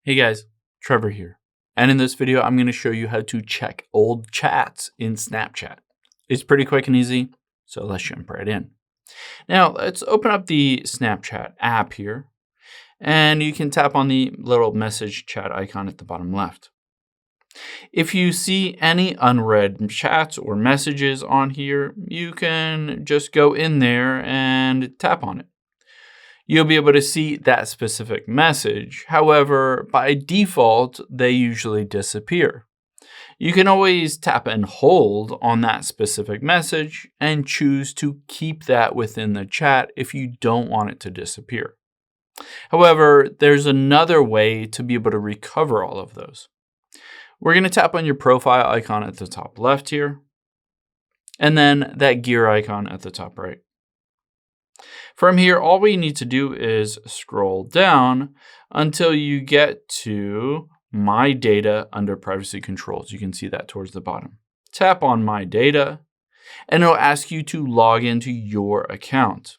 Hey guys, Trevor here. And in this video, I'm going to show you how to check old chats in Snapchat. It's pretty quick and easy, so let's jump right in. Now, let's open up the Snapchat app here, and you can tap on the little message chat icon at the bottom left. If you see any unread chats or messages on here, you can just go in there and tap on it. You'll be able to see that specific message. However, by default, they usually disappear. You can always tap and hold on that specific message and choose to keep that within the chat if you don't want it to disappear. However, there's another way to be able to recover all of those. We're going to tap on your profile icon at the top left here, and then that gear icon at the top right. From here, all we need to do is scroll down until you get to My Data under Privacy Controls. You can see that towards the bottom. Tap on My Data, and it'll ask you to log into your account.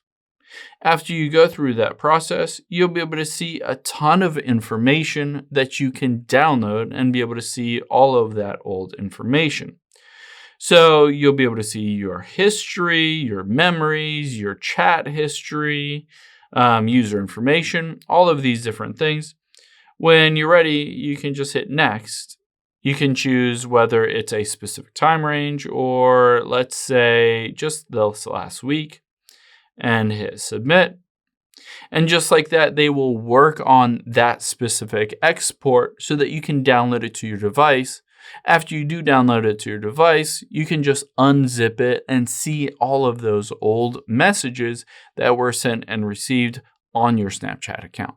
After you go through that process, you'll be able to see a ton of information that you can download and be able to see all of that old information. So you'll be able to see your history, your memories, your chat history, user information, all of these different things. When you're ready, you can just hit next. You can choose whether it's a specific time range or let's say just this last week and hit submit. And just like that, they will work on that specific export so that you can download it to your device. After you do download it to your device, you can just unzip it and see all of those old messages that were sent and received on your Snapchat account.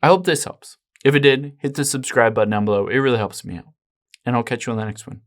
I hope this helps. If it did, hit the subscribe button down below. It really helps me out. And I'll catch you on the next one.